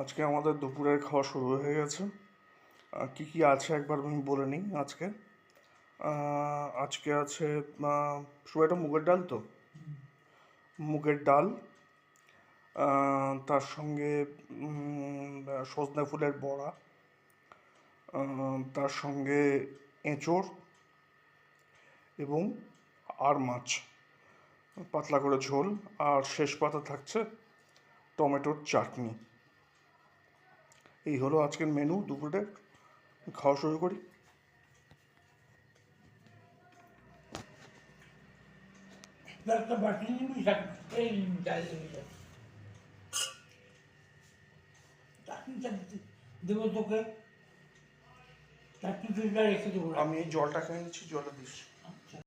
আজকে আমাদের দুপুরের খাওয়া শুরু হয়ে গেছে। কি কি আছে একবার আমি বলে নিই আজকে। আজকে আছে সবাই, এটা মুগের ডাল তো, মুগের ডাল, তার সঙ্গে সজনে ফুলের বড়া, তার সঙ্গে এঁচোড় এবং আর মাছ, পাতলা করে ঝোল, আর শেষ পাতা থাকছে টমেটোর চাটনি। এই হলো আজকের মেনু দুপুরের। খাওয়া শুরু করি। একটা বাটি নিবি এই ডাল চাটনিটা দেবো তোকে, চাটনিটা রেখে দেবো। আমি এই জলটা খেয়ে নিচ্ছি, জলটা দিচ্ছি।